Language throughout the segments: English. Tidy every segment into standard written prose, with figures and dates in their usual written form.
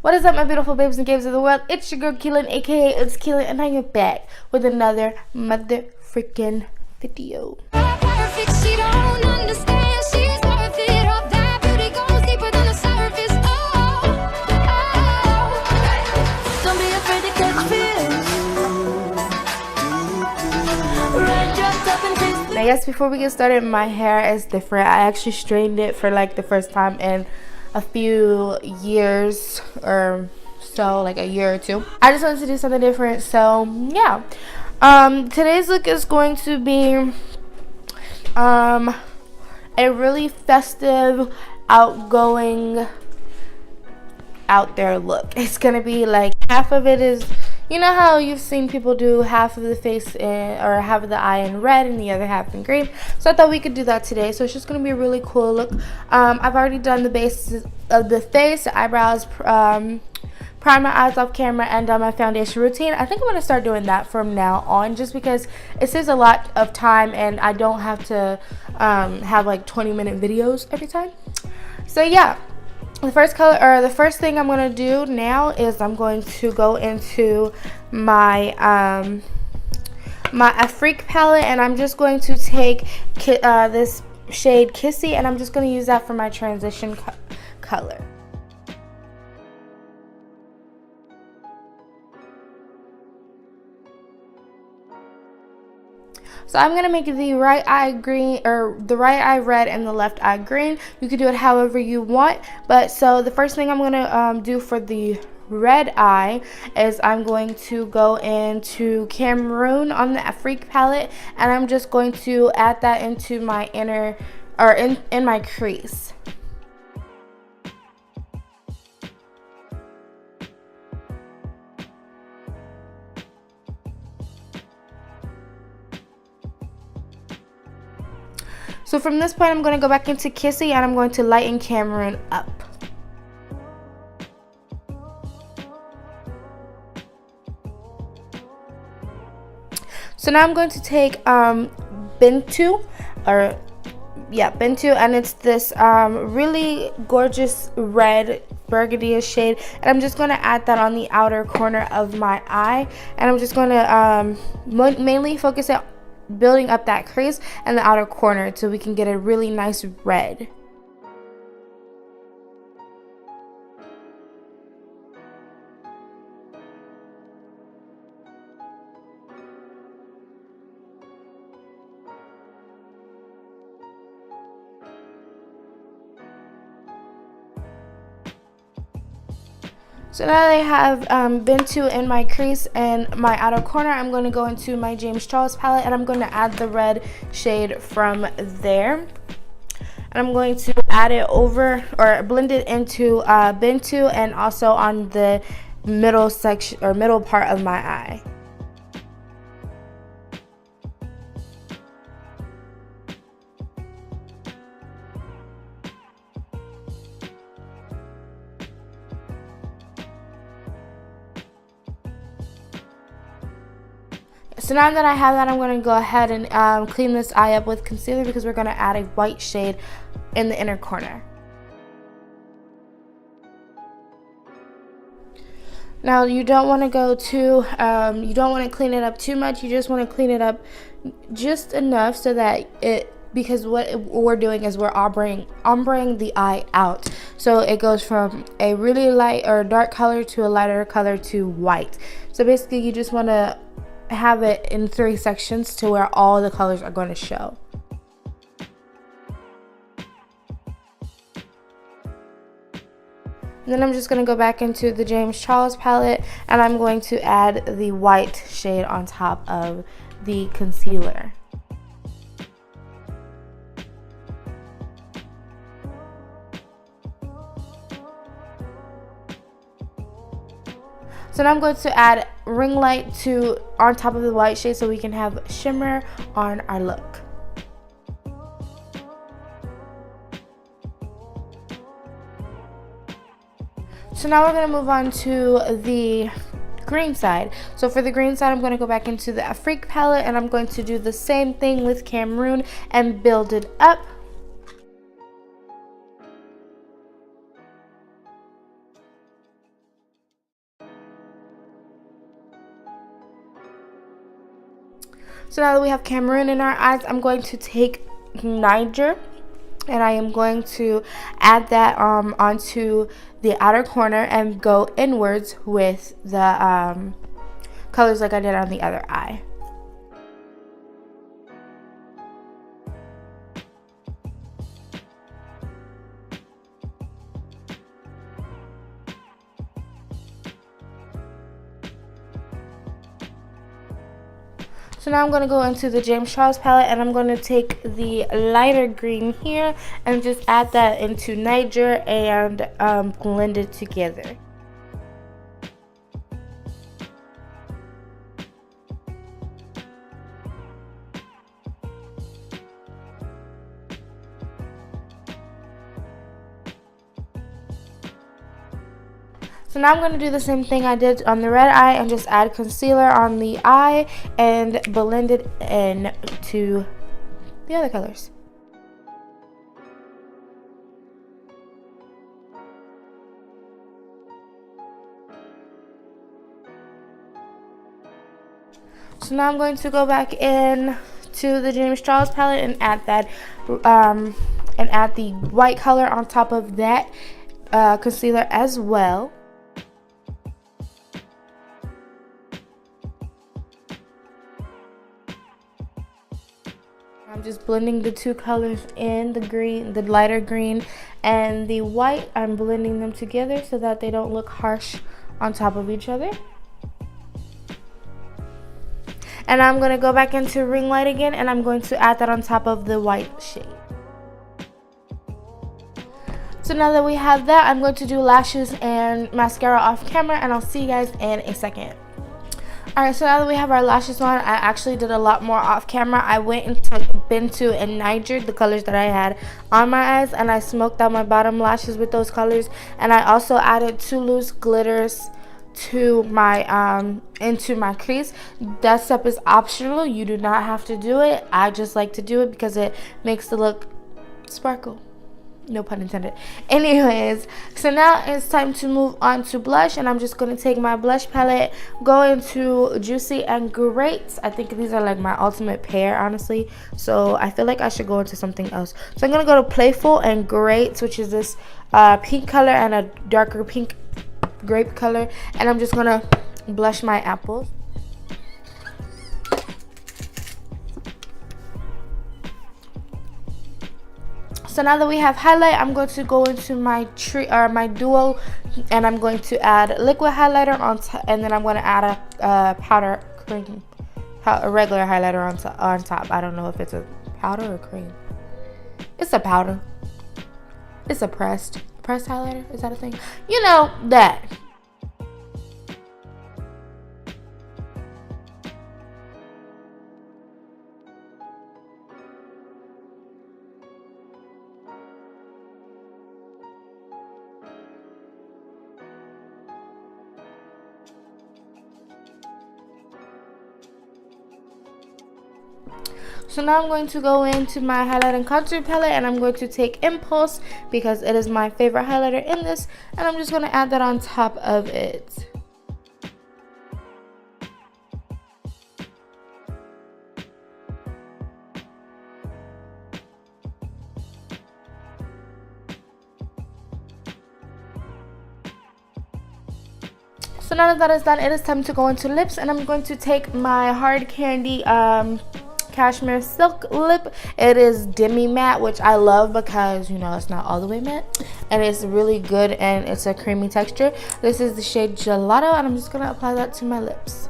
What is up, my beautiful babes and games of the world? It's your girl Keelan, aka Itskeilynnn, and I am back with another mother freaking video. Perfect, she don't understand. She's perfect. All that beauty goes deeper than the surface. Don't be afraid to catch fish. Red dressed up and tasty. Now, yes, before we get started, my hair is different. I actually straightened it for like the first time in a few years or so, like a year or two. I just wanted to do something different, so yeah. Today's look is going to be a really festive, outgoing, out there look. It's gonna be like half of it is, you know how you've seen people do half of the face or half of the eye in red and the other half in green. So I thought we could do that today. So it's just gonna be a really cool look. I've already done the base of the face, the eyebrows, primed my eyes off camera, and done my foundation routine. I think I'm gonna start doing that from now on, just because it saves a lot of time and I don't have to have like 20-minute videos every time. So yeah. The first thing I'm going to do now is I'm going to go into my my Afrique palette, and I'm just going to take this shade Kissy, and I'm just going to use that for my transition color. So I'm going to make the right eye green, or the right eye red and the left eye green. You can do it however you want. But so the first thing I'm going to do for the red eye is I'm going to go into Cameroon on the Afrique palette, and I'm just going to add that into my inner, or in my crease. So from this point, I'm going to go back into Kissy, and I'm going to lighten Cameroon up. So now I'm going to take Bintu, and it's this really gorgeous red burgundy shade, and I'm just going to add that on the outer corner of my eye, and I'm just going to mainly focus it building up that crease and the outer corner so we can get a really nice red. So now that I have Bintu in my crease and my outer corner, I'm going to go into my James Charles palette, and I'm going to add the red shade from there. And I'm going to add it over, or blend it into Bintu, and also on the middle section or middle part of my eye. So now that I have that, I'm going to go ahead and clean this eye up with concealer, because we're going to add a white shade in the inner corner. Now you don't want to go too, you don't want to clean it up too much. You just want to clean it up just enough so that because what we're doing is we're ombreing the eye out. So it goes from a really light or dark color to a lighter color to white. So basically you just want to have it in 3 sections to where all the colors are going to show. And then I'm just going to go back into the James Charles palette, and I'm going to add the white shade on top of the concealer. So now I'm going to add ring light on top of the white shade so we can have shimmer on our look. So now we're going to move on to the green side. So for the green side, I'm going to go back into the Afrique palette, and I'm going to do the same thing with Cameroon and build it up. So now that we have Cameroon in our eyes, I'm going to take Niger, and I am going to add that onto the outer corner and go inwards with the colors like I did on the other eye. So now I'm going to go into the James Charles palette, and I'm going to take the lighter green here and just add that into Niger and blend it together. So now I'm going to do the same thing I did on the red eye and just add concealer on the eye and blend it into the other colors. So now I'm going to go back in to the James Charles palette and add that and add the white color on top of that concealer as well. I'm just blending the two colors in, the green, the lighter green and the white. I'm blending them together so that they don't look harsh on top of each other. And I'm going to go back into ring light again, and I'm going to add that on top of the white shade. So now that we have that, I'm going to do lashes and mascara off camera, and I'll see you guys in a second. Alright, so now that we have our lashes on, I actually did a lot more off camera. I went and took Bintu and Niger, the colors that I had on my eyes, and I smoked out my bottom lashes with those colors. And I also added 2 loose glitters to my into my crease. That step is optional. You do not have to do it. I just like to do it because it makes the look sparkle. No pun intended. Anyways, so now it's time to move on to blush, and I'm just going to take my blush palette, go into Juicy and Great. I think these are like my ultimate pair, honestly, so I feel like I should go into something else. So I'm going to go to Playful and Great, which is this pink color and a darker pink grape color, and I'm just going to blush my apples. So now that we have highlight, I'm going to go into my my duo, and I'm going to add liquid highlighter on top, and then I'm going to add a powder cream, a regular highlighter on top. I don't know if it's a powder or cream. It's a powder. It's a pressed highlighter. Is that a thing? You know that. So now I'm going to go into my highlight and contour palette, and I'm going to take Impulse because it is my favorite highlighter in this, and I'm just going to add that on top of it. So now that is done, it is time to go into lips, and I'm going to take my Hard Candy Cashmere Silk lip. It is demi matte, which I love because, you know, it's not all the way matte, and it's really good, and it's a creamy texture. This is the shade Gelato, and I'm just going to apply that to my lips.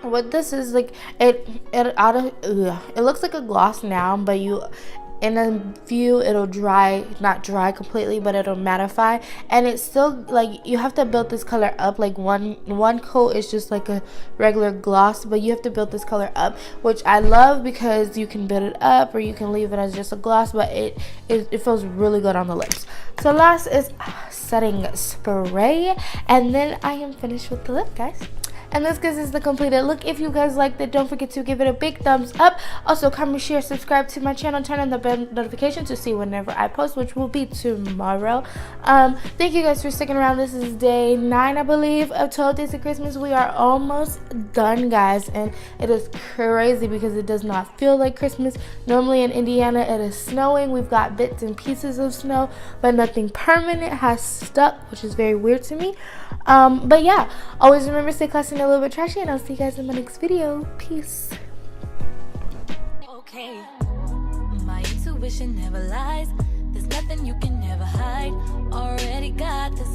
What this is like, it looks like a gloss now, but in a view it'll dry, not dry completely, but it'll mattify, and it's still like you have to build this color up. Like one coat is just like a regular gloss, but you have to build this color up, which I love because you can build it up or you can leave it as just a gloss, but it feels really good on the lips. So last is setting spray, and then I am finished with the lip, guys. And this is the completed look. If you guys liked it, don't forget to give it a big thumbs up. Also, comment, share, subscribe to my channel, turn on the bell notification to see whenever I post, which will be tomorrow. Thank you guys for sticking around. This is day 9, I believe, of 12 Days of Christmas. We are almost done, guys, and it is crazy because it does not feel like Christmas. Normally in Indiana, it is snowing. We've got bits and pieces of snow, but nothing permanent has stuck, which is very weird to me. But yeah, always remember, stay classy and a little bit trashy, and I'll see you guys in my next video. Peace. Okay, my intuition never lies. There's nothing you can never hide. Already got this